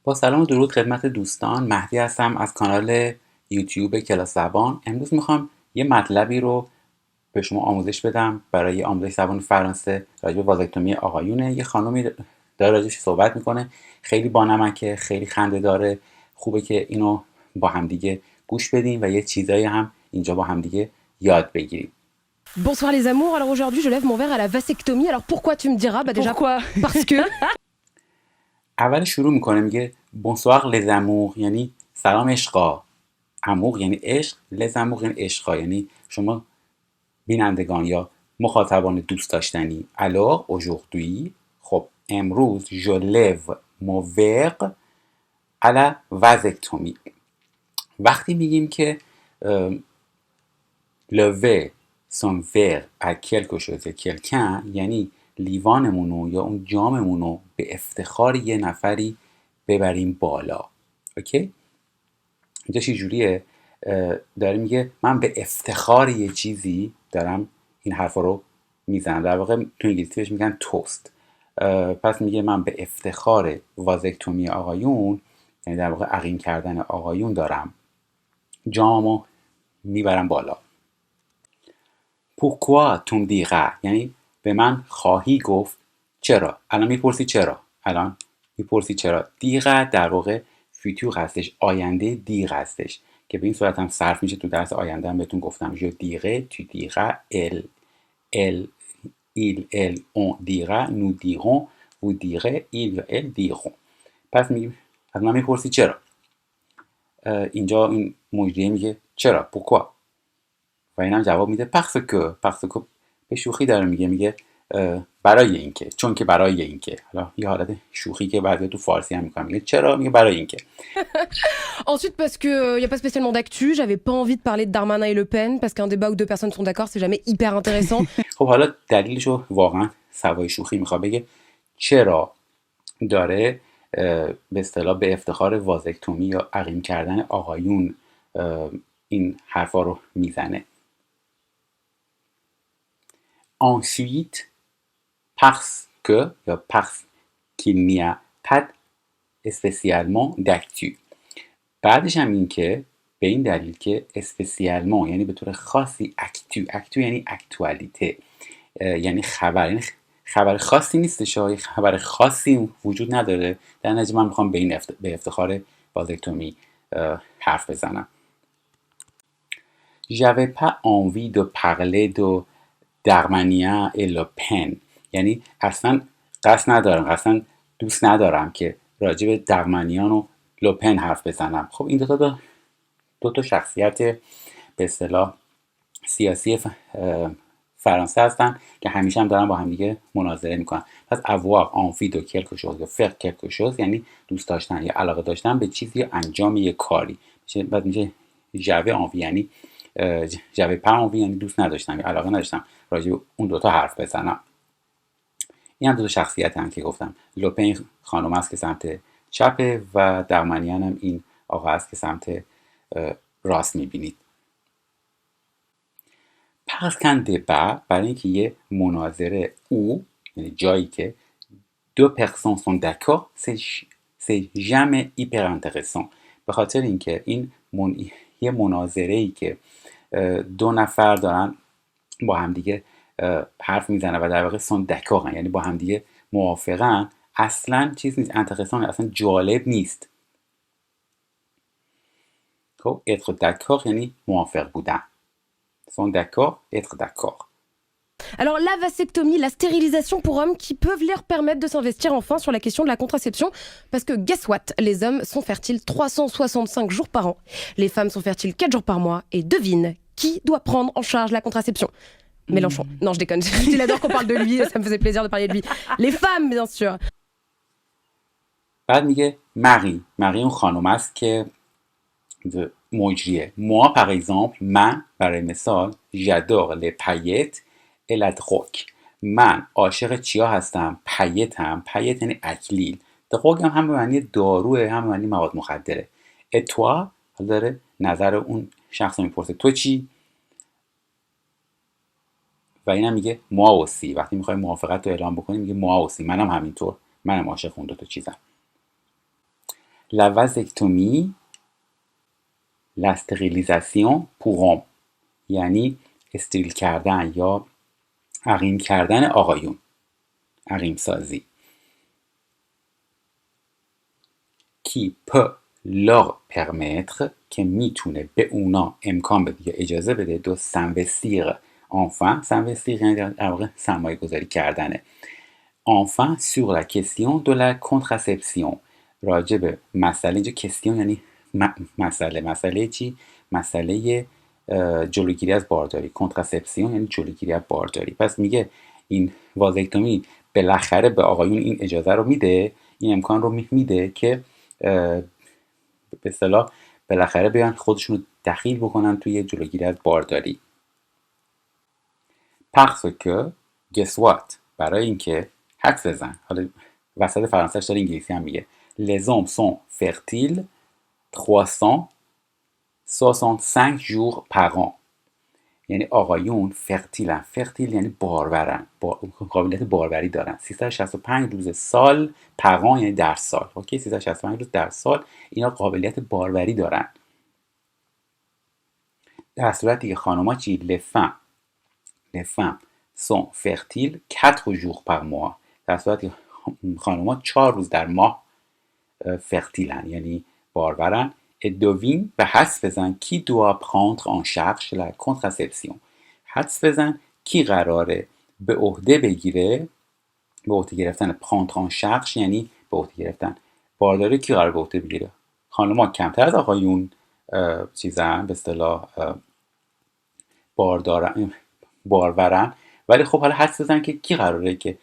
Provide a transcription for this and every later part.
با سلام و درود خدمت دوستان، مهدی هستم از کانال یوتیوب کلاس زبان. امروز میخوام یه مطلبی رو به شما آموزش بدم برای آموزش زبان فرانسه. راجع به وازکتومی آقایونه. یه خانومی داره راجعش صحبت میکنه، خیلی بانمکه، خیلی خنده داره. خوبه که اینو با همدیگه گوش بدیم و یه چیزایی هم اینجا با همدیگه یاد بگیریم. Bonsoir les amours, alors aujourd'hui je lève mon verre à la vasectomie. Alors pourquoi tu me diras? Bah déjà Pourquoi? parce que اول شروع میکنه میگه bonsoir les amours، یعنی سلام عشقا. امور یعنی عشق، les amours یعنی عشقا، یعنی شما بینندگان یا مخاطبان دوست داشتنی. alors aujourd'hui، خب امروز je lève mon verre à la vasectomie. وقتی میگیم که lever son verre à quelque chose یا quelqu'un، یعنی لیوانمونو یا اون جاممونو به افتخار یه نفری ببریم بالا. اوکی؟ اینجا چی جوریه؟ داره میگه من به افتخار یه چیزی دارم این حرفا رو میزنم. در واقع تو انگلیسی بهش میگن توست. پس میگه من به افتخار وازکتومی آقایون، یعنی در واقع عقیم کردن آقایون، دارم جامو میبرم بالا. pourquoi tu me diras، یعنی به من خواهی گفت. چرا؟ الان میپرسی چرا. دیغه در واقع فیتور هستش، آینده دیغ هستش که به این صورت هم صرف میشه. تو درس آینده هم بهتون گفتم جو دیغه، تو دیغه، il on dira، nous dirons، vous direz، il یا elles diront. پس میگیم از من میپرسی چرا. اینجا این مجریه میگه چرا، pourquoi، و اینم جواب میده parce que به شوخی داره میگه برای اینکه، چون که برای اینکه. حالا یه حالت شوخی که بعضی تو فارسی هم میکنن، میگه چرا، میگه برای اینکه. ensuite parce que y a pas spécialement d'actu, j'avais pas envie de parler de Darmanin et Le Pen parce qu'un débat où deux personnes sont d'accord c'est jamais hyper intéressant. خب حالا دلیلشو واقعا سوای شوخی میخواد بگه چرا داره به اصطلاح به افتخار وازکتومی یا عقیم کردن آقایون این حرفا رو میزنه. ensuite parce que یا parce qu'il n'y a pas spécialement d'actu. بعدش هم این که به این دلیل که اسپسیالمان یعنی به طور خاصی اکتو یعنی اکتوالیته، یعنی خبر خاصی نیستش، خبر خاصی وجود نداره. در نتیجه من میخوام به افتخار وازکتومی حرف بزنم. j'avais pas envie de parler de Darmanin et Le Pen، یعنی اصلا اصلا دوست ندارم که راجع به درمانیان و لوپن حرف بزنم. خب این دو تا شخصیت به اصطلاح سیاسی فرانسه هستن که همیشه هم دارن با هم دیگه مناظره میکنن. پس avoir envie de quelque chose یا faire quelque chose یعنی دوست داشتن یا علاقه داشتن به چیزی یا انجام یک کاری. بعد میشه j'avais envie یعنی j'avais pas envie یعنی دوست نداشتم یا علاقه نداشتم راجع به اون دوتا حرف بزنم. این هم دو تا شخصیت هم که گفتم. لوپن خانم است که سمت چپه و درمانیان هم این آقا است که سمت راست میبینید. پس کن دبا برای اینکه یه مناظره او یعنی جایی که دو پرسون سون دکور سی ژامه ایپر انترسان، به خاطر اینکه این یه مناظره ای که دو نفر دارن با همدیگه حرف میزنه و در واقع سون دکورن یعنی با همدیگه موافقن، اصلا چیز نیست، انترسان اصلا جالب نیست. خب être d'accord یعنی موافق بودن. sont d'accord, être d'accord. Alors la vasectomie, la stérilisation pour hommes qui peuvent leur permettre de s'investir enfin sur la question de la contraception parce que guess what, les hommes sont fertiles 365 jours par an, les femmes sont fertiles 4 jours par mois et devine qui doit prendre en charge la contraception. Mélenchon. Non, je déconne. Il adore qu'on parle de lui, ça me faisait plaisir de parler de lui. Les femmes, bien sûr. بعد میگه مری اون خانم است که مجریه. moi par exemple، من برای مثال j'adore les paillettes et la drogue، من عاشق چیا هستم؟ پیتم. پیت یعنی اکلیل. دروگ هم به معنی داروه، هم به معنی مواد مخدره. et toi، داره نظر اون شخص میپرسه تو چی؟ و اینم میگه moi aussi، وقتی میخوای موافقت رو اعلام بکنی میگه moi aussi، منم همینطور، منم عاشق اون دو تا چیزم. La vasectomie la stérilisation pour homme یعنی استریل کردن یا عقیم کردن آقایون، عقیم سازی. qui peut leur permettre که میتونه به اونا امکان بده یا اجازه بده دو s'investir enfin s'investir یعنی در واقع سرمایه گذاری کردنه enfin sur la question de la contraception راجع به مسئله اینجا question یعنی مسئله چی؟ مسئله جلوگیری از بارداری کنتراسپسیون یعنی جلوگیری از بارداری پس میگه این وازکتومی بالاخره به آقایون این اجازه رو میده این امکان رو میده که به اصطلاح بالاخره بیان خودشون رو دخیل بکنن توی جلوگیری از بارداری parce que guess what برای اینکه حدس بزن حالا وسط فرانسهش داره انگلیسی هم میگه les hommes sont fertiles 365 jours par an یعنی آقایون فرتیلن فرتیل یعنی بارورن قابلیت باروری دارن 365 روز سال پران یعنی در سال اوکی 365 روز در سال اینا قابلیت باروری دارن در صورتی که خانوما چی les femmes sont fertiles 4 jours par mois در صورتی خانوما 4 روز در ماه فرتیلن یعنی بارورن et devine به حدس بزن qui doit prendre en charge la contraception حدس بزن کی قراره به عهده بگیره به عهده گرفتن prendre en charge یعنی به عهده گرفتن بارداری کی قراره به عهده بگیره خانم‌ها کمتر از آقایون چیزن به اصطلاح بارورن ولی خب حالا حدس بزن که کی قراره که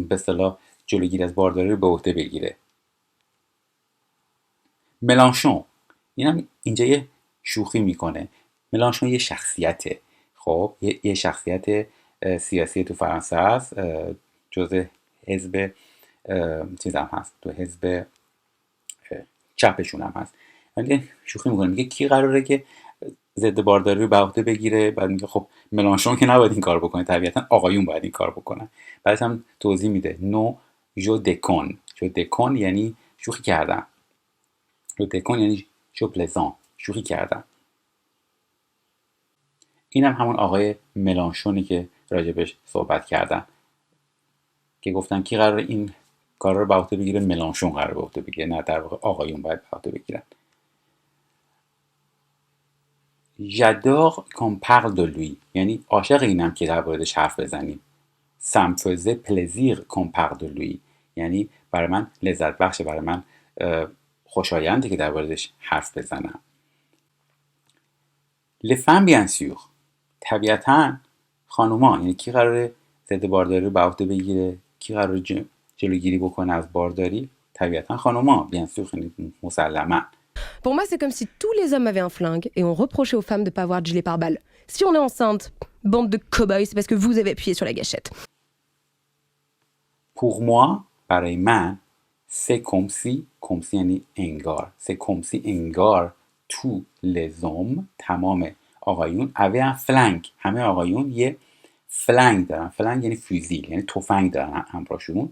به اصطلاح جلوگیری از بارداری رو به عهده بگیره ملانشون اینم اینجا یه شوخی میکنه ملانشون یه شخصیته خب یه شخصیت سیاسی تو فرانسه هست جزء حزب چیز هم هست تو حزب چپشون هم هست ولی شوخی میکنه میگه کی قراره که ضد بارداری رو به عهده بگیره بعد میگه خب ملانشون که نباید این کار بکنه طبیعتا آقایون باید این کار بکنن بعدش هم توضیح میده نو جو دکون یعنی شوخی کردن جو دکون یعنی جو پلزان شوخی کردن اینم همون آقای ملانشونی که راجبش صحبت کردن که گفتن کی قرار این کار رو به عهده بگیره ملانشون قرار به عهده بگیره نه در واقع آقایون باید به عهده بگیرن j'adore qu'on parle de lui یعنی عاشق اینم که در موردش حرف بزنیم ça me faisait plaisir qu'on parle de lui یعنی برای من لذت بخشه برای من خوشایندی که در موردش حرف بزنم les femmes bien sûr طبیعتاً خانوما یعنی کی قراره ضد بارداری رو به عهده بگیره کی قراره جلوگیری بکنه از بارداری طبیعتاً خانوما bien sûr مسلماً Pour moi, c'est comme si tous les hommes avaient un flingue et on reprochait aux femmes de ne pas avoir de gilet pare-balles. Si on est enceinte, bande de cow-boys, c'est parce que vous avez appuyé sur la gâchette. Pour moi, برای من c'est comme si یعنی انگار c'est comme si انگار tous les hommes تمام آقایون avaient un flingue همه آقایون یه فلنگ دارن فلنگ یعنی فوزیل یعنی تفنگ دارن همراهشون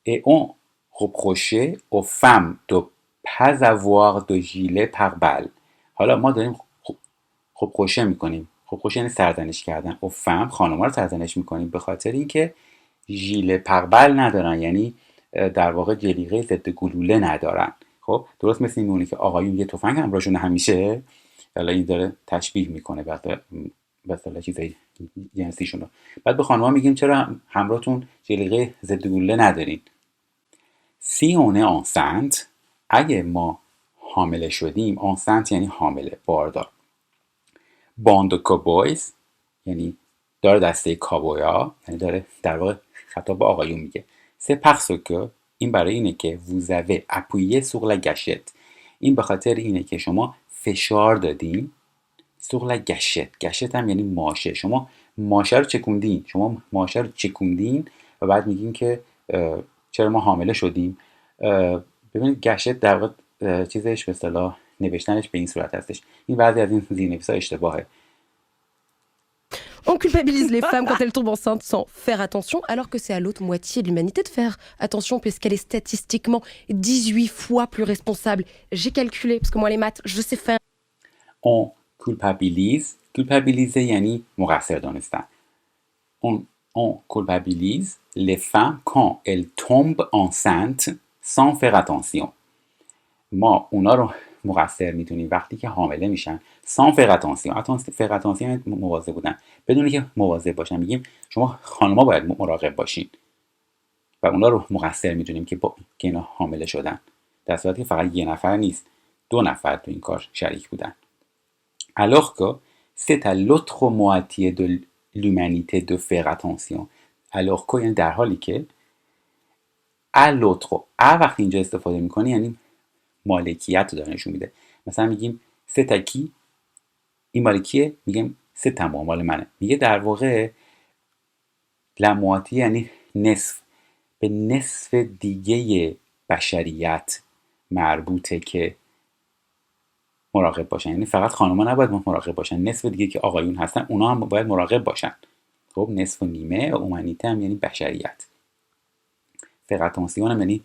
et on reprochait aux femmes de pas avoir de gilet pare-balles حالا ما داریم reprocher میکنیم reprocher یعنی سرزنش کردن aux femmes خانم‌ها رو سرزنش میکنیم به خاطر اینکه ژیله پربل ندارن یعنی در واقع جلیقه ضد گلوله ندارن خب درست مثل این مونه که آقایون یه تفنگ همراهشون همیشه حالا این داره تشبیه میکنه مثلا چیزای جنسیشون رو بعد به خانم‌ها میگیم چرا همراهتون جلیقه ضد گلوله ندارین si on est enceinte اگه ما حامله شدیم enceinte یعنی حامله باردار bande de cowboys یعنی داره دسته کابویا یعنی داره در واقع خطاب به آقایون میگه c'est parce que این برای اینه که vous avez appuyé sur la gâchette این به خاطر اینه که شما فشار دادین sur la gâchette gâchette هم یعنی ماشه شما ماشه رو چکوندین و بعد میگین که چرا ما حامله شدیم ببینید گشت در واقع چیزش به اصطلاح نوشتنش به این صورت هستش این بعضی از این زیرنویس‌ها اشتباهه On culpabilise les femmes quand elles tombent enceintes sans faire attention, alors que c'est à l'autre moitié de l'humanité de faire attention, puisqu'elle est statistiquement 18 fois plus responsable. J'ai calculé, parce que moi les maths, je sais faire. On culpabiliser یعنی مقصر دانستن. On culpabilise les femmes quand elles tombent enceintes sans faire attention. ما اونا رو مقصر میدونیم وقتی که حامله میشن sans faire attention. faire attention یعنی مواظب بودن. بدون که مواظب باشن میگیم شما خانما باید مراقب باشین و اونا رو مقصر میدونیم که اینا حامله شدن، در صورتی که فقط یه نفر نیست، 2 نفر تو این کار شریک بودن. Alors que c'est à l'autre moitié de l'humanité de faire attention. Alors que یعنی در حالی که à l'autre وقتی اینجا استفاده میکنی یعنی مالکیت رو داره نشون میده. مثلا میگیم c'est à qui، این مال کیه؟ میگیم c'est à moi، مال منه. میگه در واقع la moitié یعنی نصف، به نصف دیگه بشریت مربوطه که مراقب باشن. یعنی فقط خانوما نباید مراقب باشن، نصف دیگه که آقایون هستن اونا هم باید مراقب باشن. خب نصف و نیمه اومانیته هم یعنی بشریت. faire attention هم یعنی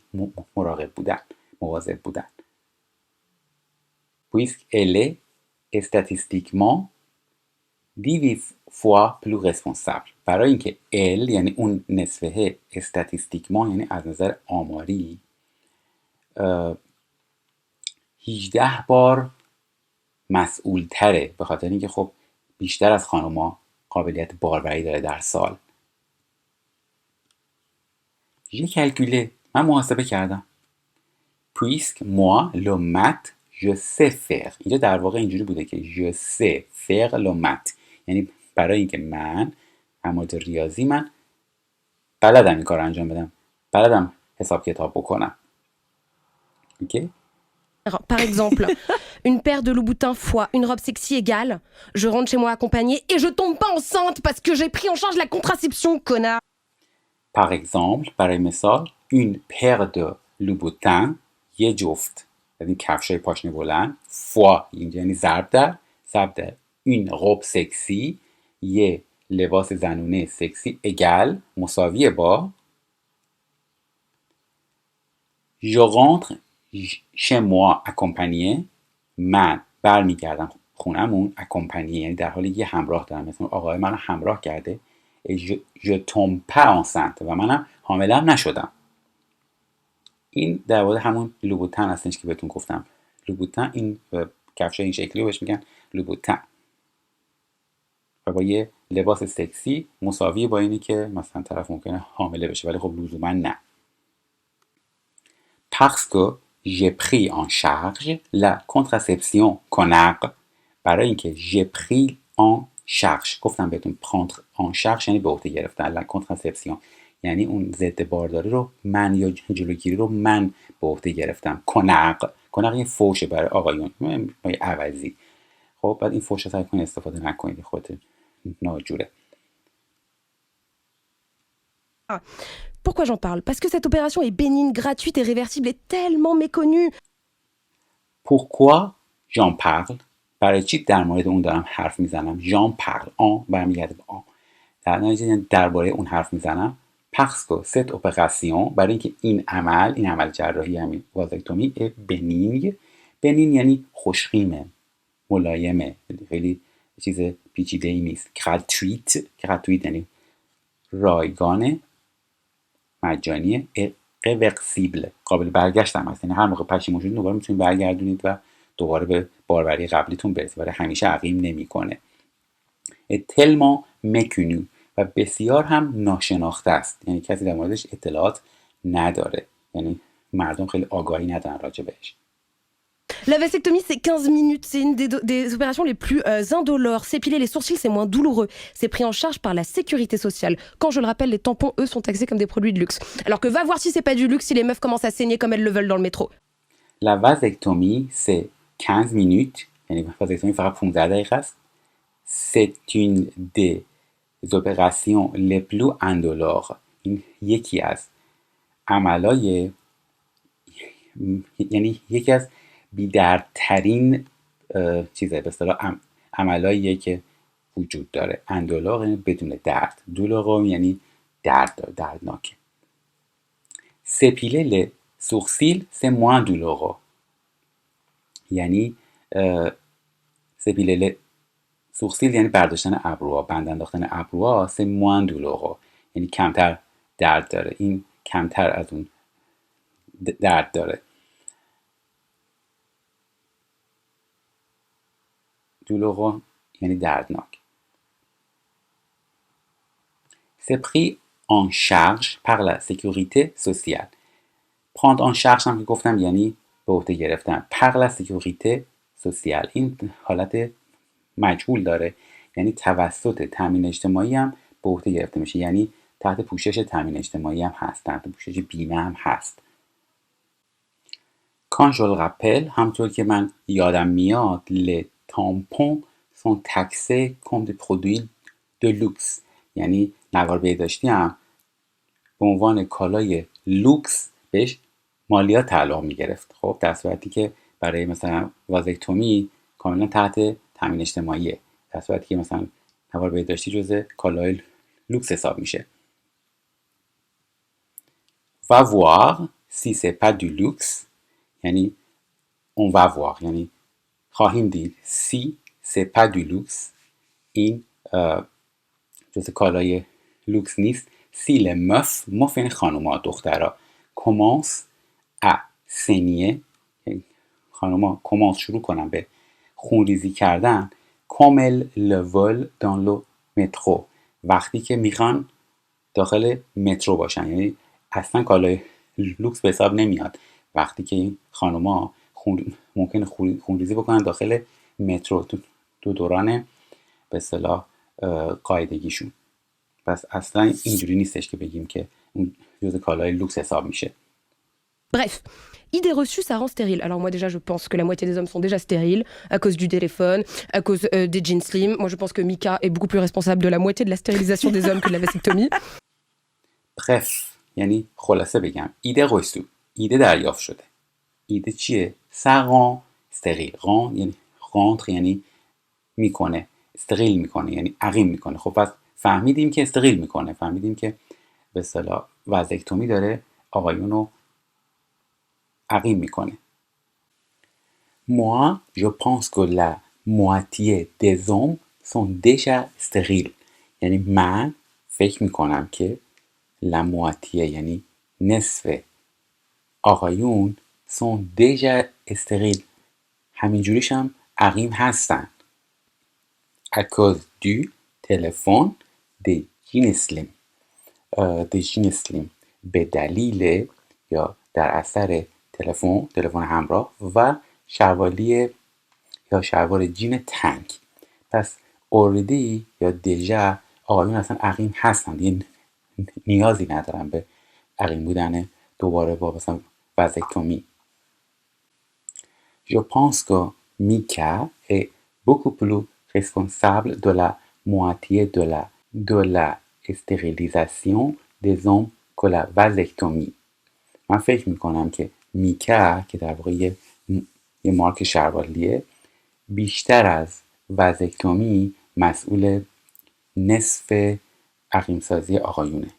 مراقب بودن، مواظب بودن. puisqu'elle est statistiquement 10 fois plus responsable. برای اینکه elle یعنی اون نصفه استاتیستیکمان یعنی از نظر آماری 18 بار مسئول تره، به خاطر اینکه خب بیشتر از خانوما قابلیت باربری داره در سال. j'ai calculé، من محاسبه کردم. puisque moi le maths je sais faire. اینجا در واقع اینجوری بوده که je sais faire le maths، یعنی برای اینکه من مورد ریاضی من بلدم این کار انجام بدم، بلدم حساب کتاب بکنم. ok. Par exemple, une paire de Louboutin fois une robe sexy égale, je rentre chez moi accompagnée et je tombe pas enceinte parce que j'ai pris en charge la contraception, connard. Par exemple، برای مثال une paire de Louboutin یه جفت، یعنی کفشای پاشنه بلند، fois اینجا یعنی ضرب در une robe sexy یه لباس زنونه سکسی égal مساویه با je rentre chez moi accompagné، من برمیگردم خونمون accompagné یعنی در حالی یه همراه دارم، مثلا آقای من همراه کرده je tombe pas enceinte و منم حامله هم نشدم. این در واقع همون لوبوتن هستش که بهتون گفتم. لوبوتن این کفش این شکلی رو بهش میگن لوبوتن و با یه لباس سکسی مساوی با اینی که مثلا طرف ممکنه حامله بشه ولی خب لزوما نه. Parce que j'ai pris en charge la contraception connard. برای اینکه j'ai pris en charge، گفتم بهتون prendre en charge یعنی به عهده گرفتن، la contraception یعنی اون ضد بارداری رو من یا جلوگیری رو من به عهده گرفتم. connard یه فوشه برای آقایون، برای عوضی. خب بعد این فوش رو سعی کنید استفاده نکنید، خودت ناجوره. Pourquoi j'en parle? Parce que cette opération est bénigne, gratuite et réversible et tellement méconnue. Pourquoi j'en parle؟ برای چی در مورد اون دارم حرف میزنم؟ j'en parle، آن برمیگرده به آن، در نتیجه درباره اون حرف میزنم. parce que cette opération، برای اینکه این عمل جراحی همین وازکتومی bénigne یعنی خوشخیمه، ملایمه، خیلی چیز پیچیده ای نیست. gratuite یعنی رایگانه، مجانیه. irréversible قابل برگشت هم هست، یعنی هر موقع پشیمون شدید دوباره میتونید برگردونید و دوباره به باروری قبلیتون برسید، ولی همیشه عقیم نمیکنه. tellement méconnu و بسیار هم ناشناخته است، یعنی کسی در موردش اطلاعات نداره، یعنی مردم خیلی آگاهی ندارن راجع بهش. La vasectomie, c'est 15 minutes. C'est une des opérations les plus indolores. S'épiler les sourcils, c'est moins douloureux. C'est pris en charge par la sécurité sociale. Quand je le rappelle, les tampons, eux, sont taxés comme des produits de luxe. Alors que va voir si c'est pas du luxe, si les meufs commencent à saigner comme elles le veulent dans le métro. La vasectomie, c'est 15 minutes. یعنی vasectomie فقط 15 دقیقه است. C'est une des opérations les plus indolores. این یکی از عملای، یعنی یکی از بی‌دردترین چیزه، به اصطلاح عملاییه که وجود داره. اندولار یعنی بدون درد، دولورو یعنی دردناکه. سپیله ل سوخسیل سه موان دولورو، یعنی سپیله ل سوخسیل یعنی برداشتن ابروها، بند انداختن ابروها. سه موان دولورو یعنی کمتر درد داره، این کمتر از اون درد داره. دولورو یعنی دردناک. C'est pris en charge par la sécurité sociale. prendre en charge هم که گفتم یعنی به عهده گرفتن. par la sécurité sociale این حالت مجهول داره، یعنی توسط تامین اجتماعی هم به عهده گرفته میشه، یعنی تحت پوشش تامین اجتماعی هم هست، تحت پوشش بیمه هم هست. quand je le rappelle همطور که من یادم میاد les tampons sont taxés comme des produits de luxe، یعنی نوار بهداشتی هم به عنوان کالای لوکس بهش مالیات تعلق میگرفت. خب در صورتی که برای مثلا وازکتومی کاملا تحت تامین اجتماعیه، در صورتی که مثلا نوار بهداشتی جزء کالای لوکس حساب میشه. va voir si c'est pas du luxe یعنی on va voir یعنی خواهیم دید. si c'est pas du luxe این جزء کالای لوکس نیست. si les meufs یعنی خانوما، دخترها. commence à saigner خانوما commence شروع کنن به خونریزی کردن. comme elles le veulent dans le métro وقتی که میخوان داخل مترو باشن، یعنی اصلا کالای لوکس به حساب نمیاد وقتی که این خانوما ممکنه خونریزی بکنن داخل مترو تو دوران به اصطلاح قاعدگیشون. پس اصلا اینجوری نیستش که بگیم که اون جزء کالای لوکس حساب میشه. Bref, idée reçue, ça rend stérile. Alors moi déjà, je pense que la moitié des hommes sont déjà stériles à cause du téléphone, à cause des jeans slim. Moi, je pense que Mika est beaucoup plus responsable de la moitié de la stérilisation des hommes que de la vasectomie. Bref, یعنی خلاصه بگم ایده reçue، ایده دریافت شده. ایده چیه؟ ça rend stérile. rend یعنی rendre یعنی میکنه، استریل میکنه یعنی عقیم میکنه. خب پس فهمیدیم که استریل میکنه، فهمیدیم که به اصطلاح وازکتومی داره آقایون رو عقیم میکنه. moi je pense que la moitié des hommes sont déjà stériles یعنی من فکر میکنم که la moitié یعنی نصف آقایون sont déjà stériles همینجوریش هم عقیم هستن. à cause du téléphone des jeans slim به دلیل یا در اثر تلفن همراه و شروالی یا شلوار جین تنگ. پس already یا دیجا آقایون اصلا عقیم هستن، دیگه نیازی ندارن به عقیم بودن دوباره با مثلا وازکتومی. Je pense que Mika est beaucoup plus responsable de la moitié de la stérilisation des hommes que la vasectomie. من فکر میکنم که میکا که در واقع یه مارک شروالیه بیشتر از وازکتومی مسئول نصف عقیمسازی آقایونه،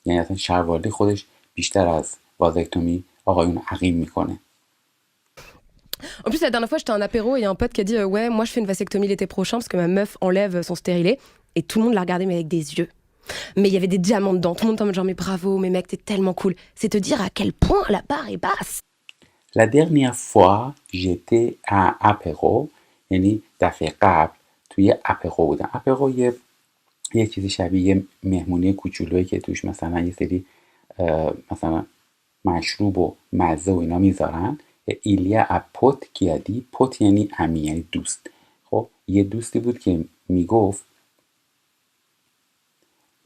یعنی اصلا شروالی خودش بیشتر از وازکتومی آقایون عقیم میکنه. En plus, la dernière fois, j'étais à un apéro et il y a un pote qui a dit ouais, moi je fais une vasectomie l'été prochain parce que ma meuf enlève son stérilet. Et tout le monde l'a regardé, mais avec des yeux. Mais il y avait des diamants dedans. Tout le monde était en mode genre, mais bravo, mais mec, t'es tellement cool. C'est te dire à quel point la barre est basse. La dernière fois, j'étais à apéro, یعنی دفعه قبل توی اپرو بودم. اپرو یه چیزی شبیه مهمونی کوچولویی که توش مثلا یه سری مثلا مشروب و مزه و اینا میذارن. ایلیا اپوت کیادی، پوت یعنی امی یعنی دوست. خب یه دوستی بود که میگفت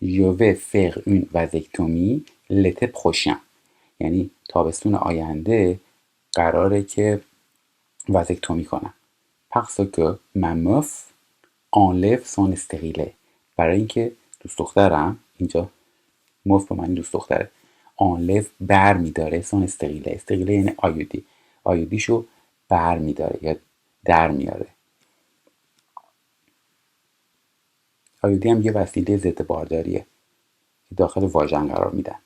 je vais faire une vasectomie l'été prochain، یعنی تابستون آینده قراره که وازکتومی کنم. parce que ma meuf enlève son stérilet، برای اینکه دوست دخترم، اینجا مف به معنی دوست دختره، enlève بر میداره son stérilet. استریله یعنی آیودی، آیودیشو بر میداره یا در میاره. IUD هم یه وسیله ضد بارداریه که داخل واژن قرار میدن.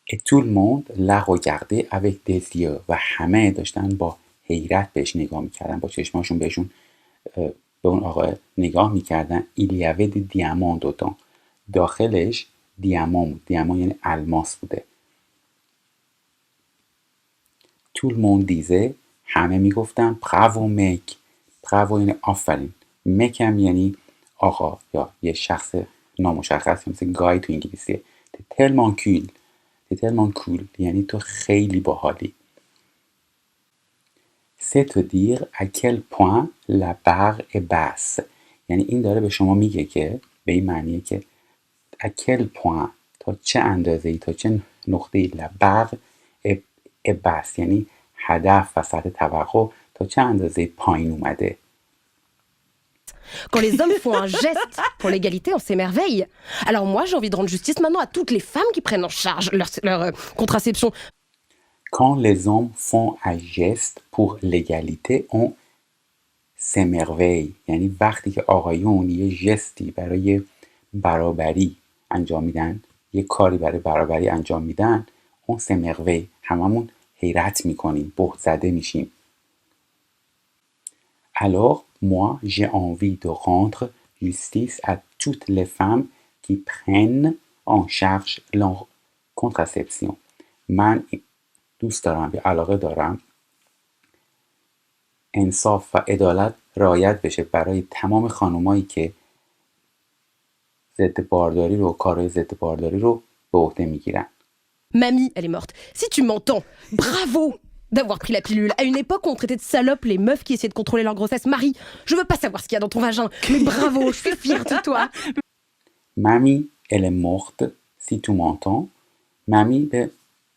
Et tout le monde l'a regardé avec des yeux و همه داشتن با حیرت بهش نگاه میکردن، با چشماشون بهشون به اون آقا نگاه میکردن. Il y avait des diamants dedans. داخلش دیامان بود. دیامان یعنی الماس بوده. Tout le monde disait همه میگفتن bravo mec. bravo یعنی آفرین. mec هم یعنی آقا یا یه شخص نامشخص مثل گای تو انگلیسیه. T'es tellement cool. T'es tellement cool یعنی تو خیلی باحالی. C'est te dire à quel point la barre est basse. یعنی این داره به شما میگه که به این معنیه که à quel point تا چه اندازه‌ای تا چه نقطه‌ای la barre est basse یعنی هدف و سطح توقع تا چه اندازه پایین اومده. Quand les hommes font un geste pour l'égalité, on s'émerveille. Alors moi, j'ai envie de rendre justice maintenant à toutes les femmes qui prennent en charge leur contraception. Quand les hommes font un geste pour l'égalité, on s'émerveille. یعنی وقتی که آقایون یه ژستی برای برابری انجام میدن، یه کاری برای برابری انجام میدن، on s'émerveille. هممون حیرت میکنیم، بهت زده میشیم. Alors, moi, j'ai envie de rendre justice à toutes les femmes qui prennent en charge leur contraception. من دوست دارم یا علاقه دارم انصاف و عدالت رعایت بشه برای تمام خانمایی که ضد بارداری رو، کارهای ضد بارداری رو به عهده میگیرن. Mamie, elle est morte. Si tu m'entends, bravo d'avoir pris la pilule. À une époque où on traitait de salopes les meufs qui essayaient de contrôler leur grossesse. Marie, je veux pas savoir ce qu'il y a dans ton vagin, mais bravo, je suis fière de toi. Mamie, elle est morte. Si tu m'entends. Mamie به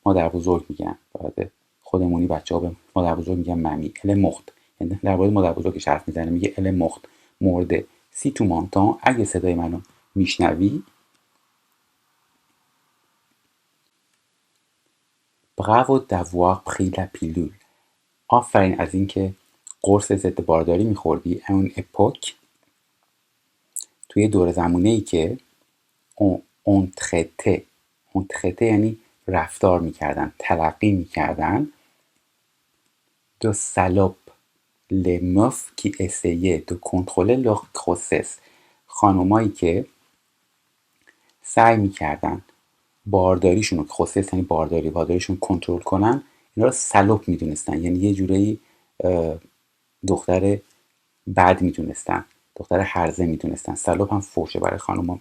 مادر بزرگ میگن. بعد خودمونی بچه‌ها به مادر بزرگ میگن مامی. elle est morte. یعنی در مورد مادر بزرگش حرف میزنه، میگه elle est morte. مرده. Si tu m'entends. اگه صدای منو میشنوی. Bravo d'avoir pris la pilule. آفرین از اینکه قرص ضد بارداری میخوردی. اون اپوک توی دور زمانه‌ای که اون traité یعنی رفتار میکردن، تلقی میکردن. de salopes les meufs qui essayaient de contrôler leur grossesse. خانمایی که سعی میکردن بارداریشون رو، grossesse یعنی بارداریشون کنترل کنن، اینا رو سلوپ میدونستن، یعنی یه جورایی دختر بد میدونستن، دختر هرزه میدونستن. سلوپ هم فوشه برای خانوما.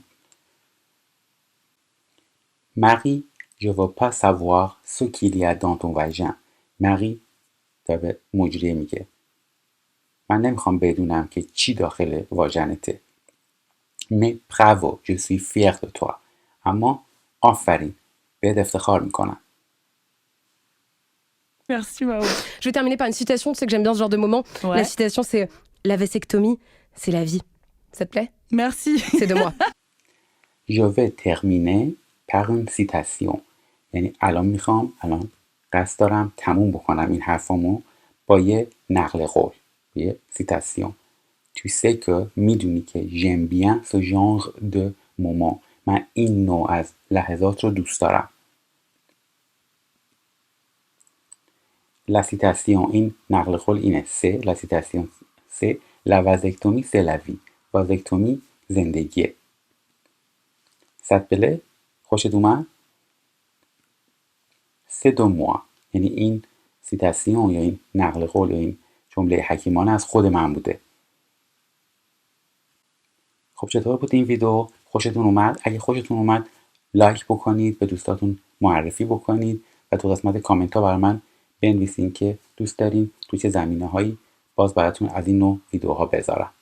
Marie, je veux pas savoir ce qu'il y a dans ton vagin. Marie داره به مجریه میگه من نمیخوام بدونم که چی داخل واژنته. Mais bravo, je suis fière de toi. اما آفرین، بهت افتخار میکنم. Merci Mao. Je vais terminer par une citation, tu sais que j'aime bien ce genre de moment. Ouais. La citation, c'est « La vasectomie, c'est la vie ». Ça te plaît? Merci. C'est de moi. Je vais terminer par une citation. یعنی الان قصد دارم تموم بکنم این حرفامو با یه نقل قول، یه citation. Tu sais que میدونی که j'aime bien ce genre de moment. من این نوع از لحظات رو دوست دارم. La citation این نقل قول اینه. c'est la citation c'est la vasectomie c'est la vie. وازکتومی زندگیه. سطبله خوشت اومد؟ c'est de moi. یعنی این سیتاسیون یا این نقل قول یا این جمله حکیمانه از خود من بوده. خب چطور بود این ویدیو؟ خوشتون اومد؟ اگه خوشتون اومد لایک بکنید، به دوستاتون معرفی بکنید و تو قسمت کامنت ها برای من بنویسین که دوست دارین تو چه زمینه هایی باز براتون از این نوع ویدیوها بذارم.